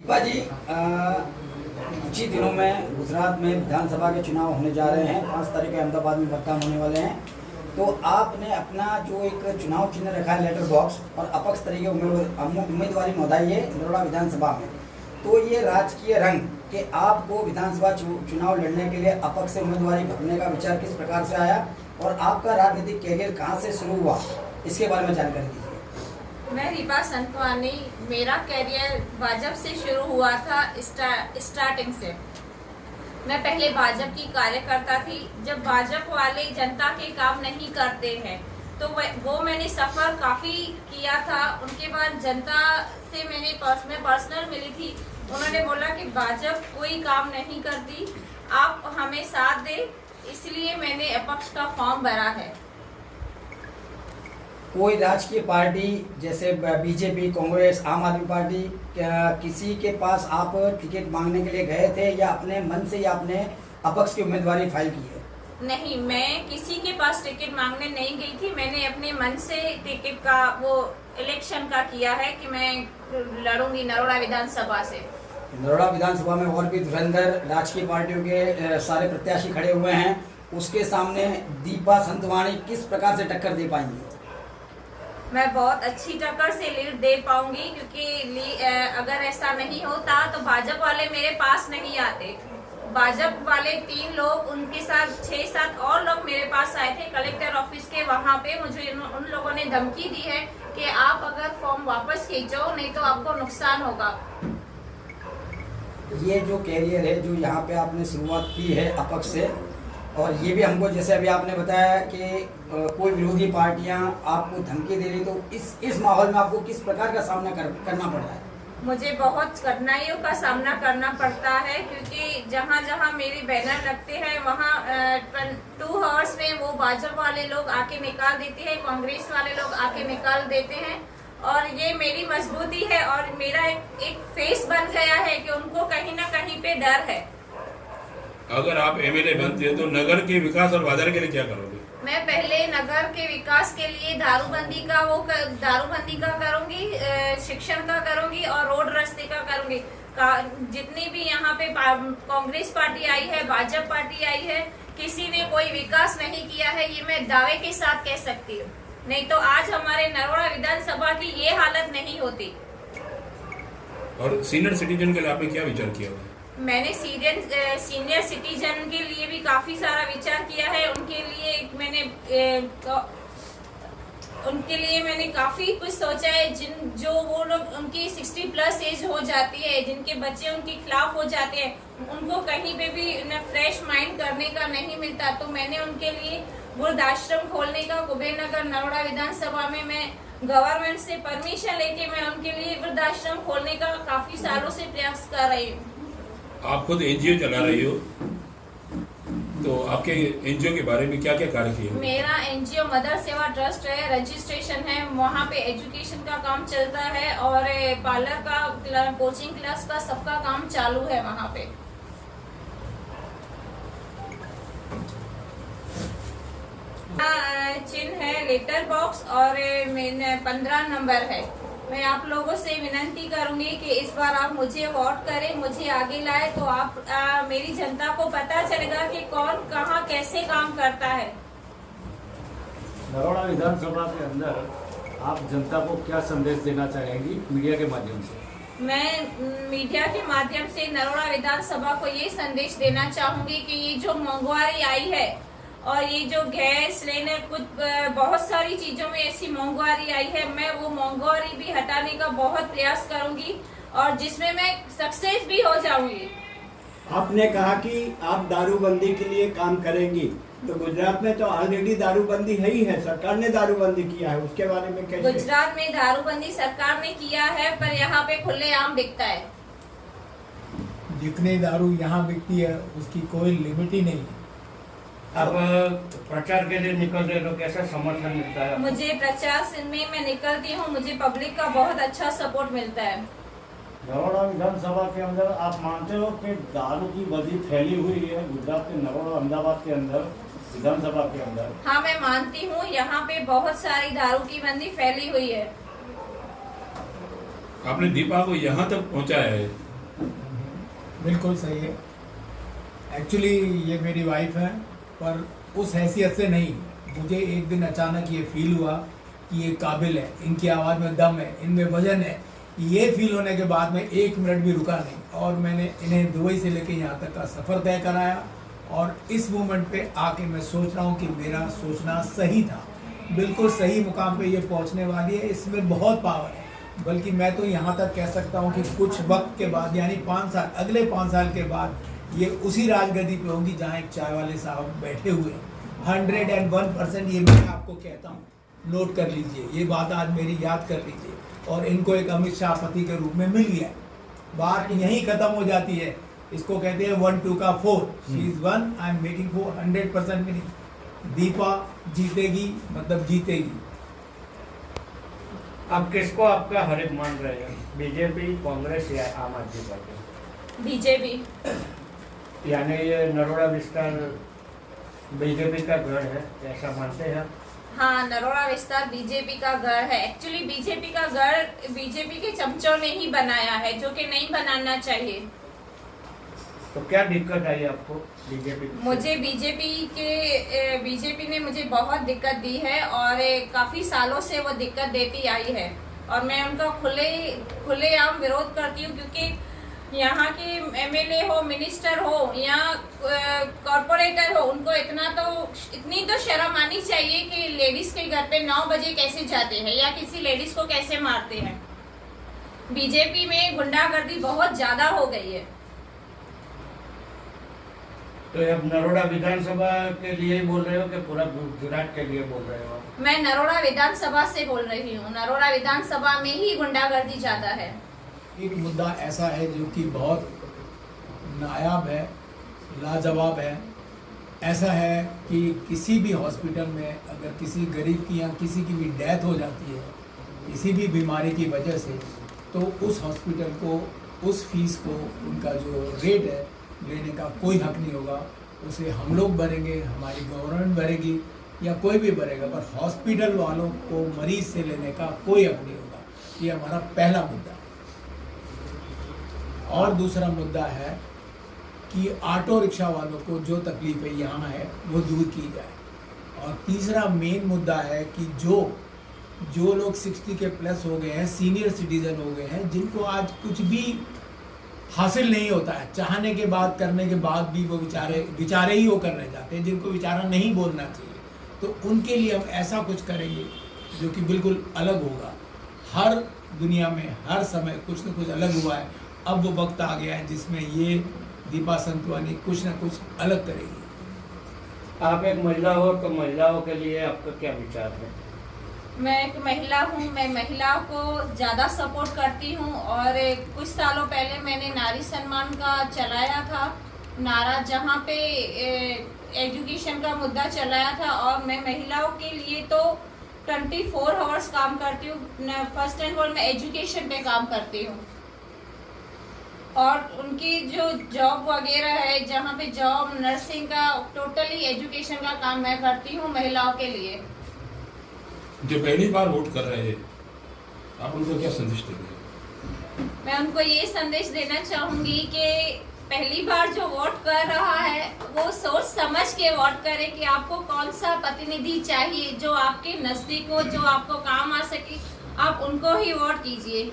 बाजी कुछ ही दिनों में गुजरात में विधानसभा के चुनाव होने जा रहे हैं। 5 तारीख को अहमदाबाद में मतदान होने वाले हैं। तो आपने अपना जो एक चुनाव चिन्ह रखा है लेटर बॉक्स और अपक्ष तरीके उम्मीदवारी नोंधाई है नरोड़ा विधानसभा में। तो ये राजकीय रंग कि आपको विधानसभा चुनाव लड़ने के लिए अपक्ष से उम्मीदवारी भरने का विचार किस प्रकार से आया और आपका राजनीतिक कैरियर कहाँ से शुरू हुआ, इसके बारे में जानकारी दीजिए। मैं रीबा संतवानी, मेरा कैरियर भाजपा से शुरू हुआ था। स्टार्टिंग से मैं पहले भाजपा की कार्यकर्ता थी। जब भाजपा वाले जनता के काम नहीं करते हैं तो वो मैंने सफ़र काफ़ी किया था। उनके बाद जनता से मैं पर्सनल मिली थी। उन्होंने बोला कि भाजपा कोई काम नहीं करती, आप हमें साथ दे, इसलिए मैंने अपक्ष का फॉर्म भरा है। कोई राजकीय पार्टी जैसे बीजेपी, कांग्रेस, आम आदमी पार्टी, किसी के पास आप टिकट मांगने के लिए गए थे या अपने मन से या अपने अपक्ष की उम्मीदवारी फाइल की है? नहीं, मैं किसी के पास टिकट मांगने नहीं गई थी। मैंने अपने मन से टिकट का वो इलेक्शन का किया है कि मैं लड़ूंगी नरोड़ा विधानसभा से। नरोड़ा विधानसभा में और भी धुरंधर राजकीय पार्टियों के सारे प्रत्याशी खड़े हुए हैं। उसके सामने दीपा संतवानी किस प्रकार से टक्कर दे पाएंगी? मैं बहुत अच्छी टक्कर से लीड दे पाऊंगी, क्योंकि अगर ऐसा नहीं होता तो भाजपा वाले मेरे पास नहीं आते। भाजपा वाले 3 लोग, उनके साथ 6-7 और लोग मेरे पास आए थे कलेक्टर ऑफिस के। वहां पे मुझे उन लोगों ने धमकी दी है कि आप अगर फॉर्म वापस खींचो नहीं तो आपको नुकसान होगा। ये जो कैरियर है जो यहाँ पे आपने शुरुआत की है अपक्ष से, और ये भी हमको जैसे अभी आपने बताया कि कोई विरोधी पार्टियां आपको धमकी दे रही, तो इस माहौल में आपको किस प्रकार का सामना करना पड़ रहा है? मुझे बहुत कठिनाइयों का सामना करना पड़ता है, क्योंकि जहाँ जहाँ मेरे बैनर लगते हैं वहाँ 2 आवर्स में वो भाजपा वाले लोग आके निकाल देते हैं, कांग्रेस वाले लोग आके निकाल देते हैं। और ये मेरी मजबूती है और मेरा एक फेस बन गया है कि उनको कहीं ना कहीं पे डर है। अगर आप एमएलए बनते हैं तो नगर के विकास और बाजार के लिए क्या करोगे? मैं पहले नगर के विकास के लिए दारूबंदी का करूंगी, शिक्षण का करूंगी और रोड रास्ते का करूंगी। जितनी भी यहाँ पे कांग्रेस पार्टी आई है, भाजपा पार्टी आई है, किसी ने कोई विकास नहीं किया है, ये मैं दावे के साथ कह सकती हूँ। नहीं तो आज हमारे नरोड़ा विधानसभा की ये हालत नहीं होती। और सीनियर सिटीजन के लिए आपने क्या विचार किया हुआ? मैंने सीनियर सिटीजन के लिए भी काफी सारा विचार किया है। उनके लिए मैंने काफी कुछ सोचा है। जो वो लोग उनकी 60+ एज हो जाती है, जिनके बच्चे उनके खिलाफ हो जाते हैं, उनको कहीं पे भी फ्रेश माइंड करने का नहीं मिलता, तो मैंने उनके लिए वृद्धाश्रम खोलने का कुबेर नगर नरोड़ा विधानसभा में मैं गवर्नमेंट से परमिशन लेके मैं उनके लिए वृद्धाश्रम खोलने का काफी सालों से प्रयास कर रही हूँ। आप खुद एनजीओ चला रही हो, तो आपके एनजीओ के बारे में क्या क्या कार्य किए? मेरा एनजीओ मदर सेवा ट्रस्ट है, रजिस्ट्रेशन है, वहाँ पे एजुकेशन का काम चलता है और पार्लर का, कोचिंग क्लास का, सबका काम चालू है वहाँ पे। चिन्ह है लेटर बॉक्स और 15 नंबर है। मैं आप लोगों से विनती करूंगी कि इस बार आप मुझे वोट करें, मुझे आगे लाए, तो आप मेरी जनता को पता चलेगा कि कौन कहां कैसे काम करता है। नरोड़ा विधानसभा के अंदर आप जनता को क्या संदेश देना चाहेंगी मीडिया के माध्यम से? मैं मीडिया के माध्यम से नरोड़ा विधानसभा को ये संदेश देना चाहूंगी कि ये जो महंगाई आई है और ये जो गैस सिलेंडर, कुछ बहुत सारी चीजों में ऐसी महंगाई आई है, मैं वो महंगाई भी हटाने का बहुत प्रयास करूंगी और जिसमें मैं सक्सेस भी हो जाऊंगी। आपने कहा कि आप दारूबंदी के लिए काम करेंगी, तो गुजरात में तो ऑलरेडी दारूबंदी है ही है, सरकार ने दारूबंदी किया है, उसके बारे में कैसे? गुजरात में दारूबंदी सरकार ने किया है, पर यहाँ पे खुलेआम बिकता है। जितनी दारू यहाँ बिकती है उसकी कोई लिमिट ही नहीं है। अब प्रचार के लिए निकल रहे लोग, कैसा समर्थन मिलता है? मुझे प्रचार में मैं निकलती हूँ, मुझे पब्लिक का बहुत अच्छा सपोर्ट मिलता है। नरोड़ा विधानसभा के अंदर आप मानते हो कि दारू की बदी फैली हुई है गुजरात के नरोड़ा अहमदाबाद के अंदर विधानसभा के अंदर? हाँ, मैं मानती हूँ, यहाँ पे बहुत सारी दारू की बंदी फैली हुई है। आपने दीपा को यहाँ तक पहुँचाया है, बिल्कुल सही है। एक्चुअली ये मेरी वाइफ है, पर उस हैसियत से नहीं। मुझे एक दिन अचानक ये फील हुआ कि ये काबिल है, इनकी आवाज़ में दम है, इनमें वजन है। ये फील होने के बाद में 1 मिनट भी रुका नहीं और मैंने इन्हें दुबई से लेके यहाँ तक का सफ़र तय कराया। और इस मोमेंट पे आके मैं सोच रहा हूँ कि मेरा सोचना सही था, बिल्कुल सही मुकाम पे ये पहुँचने वाली है। इसमें बहुत पावर है। बल्कि मैं तो यहाँ तक कह सकता हूँ कि कुछ वक्त के बाद, यानी 5 साल, अगले 5 साल के बाद ये उसी राजगद्दी पे होंगी जहाँ एक चाय वाले साहब बैठे हुए हैं। 101% ये मैं आपको कहता हूँ, नोट कर लीजिए, ये बात आज मेरी याद कर लीजिए। और इनको एक अमित शाह पति के रूप में मिल गया। बात यहीं ख़त्म हो जाती है। इसको कहते हैं 1 2 का 4। She is 1, I am making 4, 100% meaning. Deepa जीतेगी, मतलब जीतेगी। आप किसको आपका हरीफ मान रहे हैं, बीजेपी, कांग्रेस या आम आदमी पार्टी? बीजेपी। यानी ये नरोड़ा विस्तार बीजेपी का गढ़ है, ऐसा मानते हैं आप? हाँ, नरोड़ा विस्तार बीजेपी का गढ़ है। एक्चुअली बीजेपी का गढ़ बीजेपी के चमचों ने ही बनाया है, जो कि नहीं बनाना चाहिए। तो क्या दिक्कत आई आपको बीजेपी? मुझे बीजेपी ने मुझे बहुत दिक्कत दी है और काफी सालों से वो दिक्कत देती आई है। और मैं उनका खुलेआम विरोध करती हूँ, क्योंकि यहाँ के एमएलए हो, मिनिस्टर हो या कॉर्पोरेटर हो, उनको इतनी तो शर्म आनी चाहिए कि लेडीज के घर पे 9 बजे कैसे जाते हैं या किसी लेडीज को कैसे मारते हैं। बीजेपी में गुंडागर्दी बहुत ज्यादा हो गई है। तो अब नरोड़ा विधानसभा के लिए बोल रहे हो कि पूरा गुजरात के लिए बोल रहे हो? मैं नरोड़ा विधानसभा से बोल रही हूँ। नरोड़ा विधानसभा में ही गुंडागर्दी ज्यादा है। एक मुद्दा ऐसा है जो कि बहुत नायाब है, लाजवाब है। ऐसा है कि किसी भी हॉस्पिटल में अगर किसी गरीब की या किसी की भी डेथ हो जाती है किसी भी बीमारी की वजह से, तो उस हॉस्पिटल को, उस फीस को, उनका जो रेट है लेने का कोई हक नहीं होगा। उसे हम लोग भरेंगे, हमारी गवर्नमेंट भरेगी या कोई भी भरेगा, पर हॉस्पिटल वालों को मरीज से लेने का कोई हक नहीं होगा। ये हमारा पहला मुद्दा। और दूसरा मुद्दा है कि ऑटो रिक्शा वालों को जो तकलीफें यहाँ है वो दूर की जाए। और तीसरा मेन मुद्दा है कि जो लोग 60 के प्लस हो गए हैं, सीनियर सिटीजन हो गए हैं, जिनको आज कुछ भी हासिल नहीं होता है, चाहने के बाद, करने के बाद भी वो बेचारे ही वो करने जाते हैं, जिनको बेचारा नहीं बोलना चाहिए। तो उनके लिए हम ऐसा कुछ करेंगे जो कि बिल्कुल अलग होगा। हर दुनिया में हर समय कुछ न कुछ अलग हुआ है। अब वो वक्त आ गया है जिसमें ये दीपा संतवानी कुछ न कुछ अलग करेगी। आप एक महिला हो, तो महिलाओं के लिए आपका क्या विचार है? मैं एक महिला हूँ, मैं महिलाओं को ज़्यादा सपोर्ट करती हूँ। और कुछ सालों पहले मैंने नारी सम्मान का चलाया था नारा, जहाँ पे एजुकेशन का मुद्दा चलाया था। और मैं महिलाओं के लिए तो 24 आवर्स काम करती हूँ। फर्स्ट एंड ऑल मैं एजुकेशन पे काम करती हूँ। और उनकी जो जॉब वगैरह है, जहाँ पे जॉब, नर्सिंग का, टोटली एजुकेशन का काम मैं करती हूँ महिलाओं के लिए। जो पहली बार वोट कर रहे हैं, आप उनको क्या संदेश देंगे? मैं उनको ये संदेश देना चाहूंगी कि पहली बार जो वोट कर रहा है वो सोच समझ के वोट करे कि आपको कौन सा प्रतिनिधि चाहिए, जो आपके नजदीक हो, जो आपको काम आ सके, आप उनको ही वोट कीजिए।